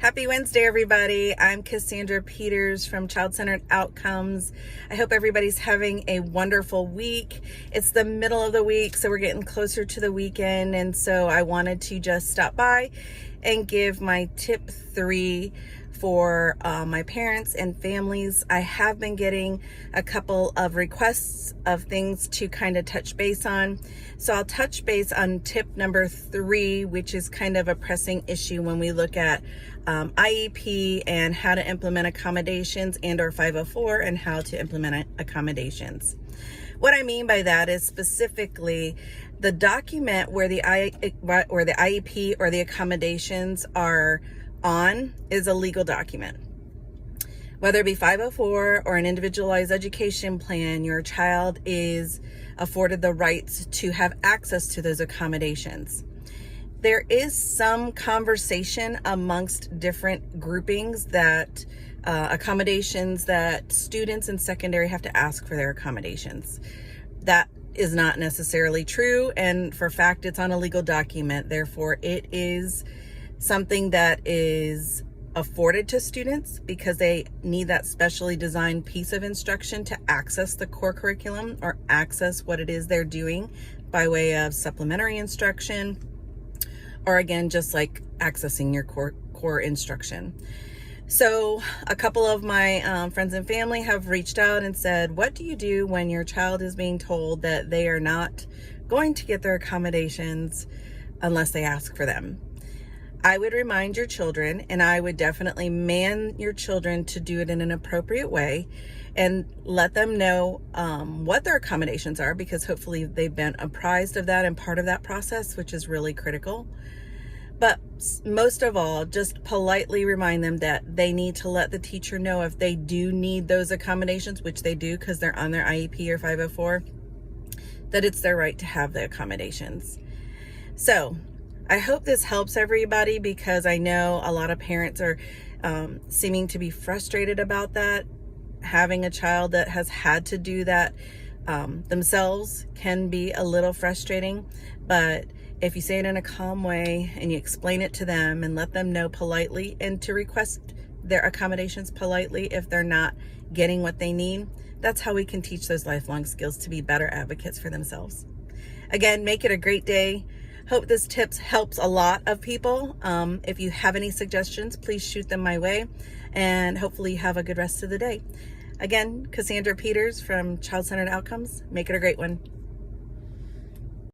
Happy Wednesday, everybody. I'm Cassandra Peters from Child-Centered Outcomes. I hope everybody's having a wonderful week. It's the middle of the week, so we're getting closer to the weekend, and so I wanted to just stop by and give my tip 3 for my parents and families. I have been getting a couple of requests of things to kind of touch base on. So I'll touch base on tip number 3, which is kind of a pressing issue when we look at IEP and how to implement accommodations, and or 504 and how to implement accommodations. What I mean by that is specifically the document where the IEP or the accommodations are on is a legal document. Whether it be 504 or an individualized education plan, your child is afforded the rights to have access to those accommodations. There is some conversation amongst different groupings that accommodations that students in secondary have to ask for their accommodations. That is not necessarily true, and for fact, it's on a legal document. Therefore, it is something that is afforded to students because they need that specially designed piece of instruction to access the core curriculum or access what it is they're doing by way of supplementary instruction, or again, just like accessing your core instruction. So a couple of my friends and family have reached out and said, what do you do when your child is being told that they are not going to get their accommodations unless they ask for them? I would remind your children, and I would definitely man your children to do it in an appropriate way and let them know what their accommodations are, because hopefully they've been apprised of that and part of that process, which is really critical. But most of all, just politely remind them that they need to let the teacher know if they do need those accommodations, which they do because they're on their IEP or 504, that it's their right to have the accommodations. So I hope this helps everybody, because I know a lot of parents are seeming to be frustrated about that. Having a child that has had to do that themselves can be a little frustrating, but if you say it in a calm way and you explain it to them and let them know politely, and to request their accommodations politely if they're not getting what they need, that's how we can teach those lifelong skills to be better advocates for themselves. Again, make it a great day. Hope this tip helps a lot of people. If you have any suggestions, please shoot them my way, and hopefully you have a good rest of the day. Again, Cassandra Peters from Child-Centered Outcomes. Make it a great one.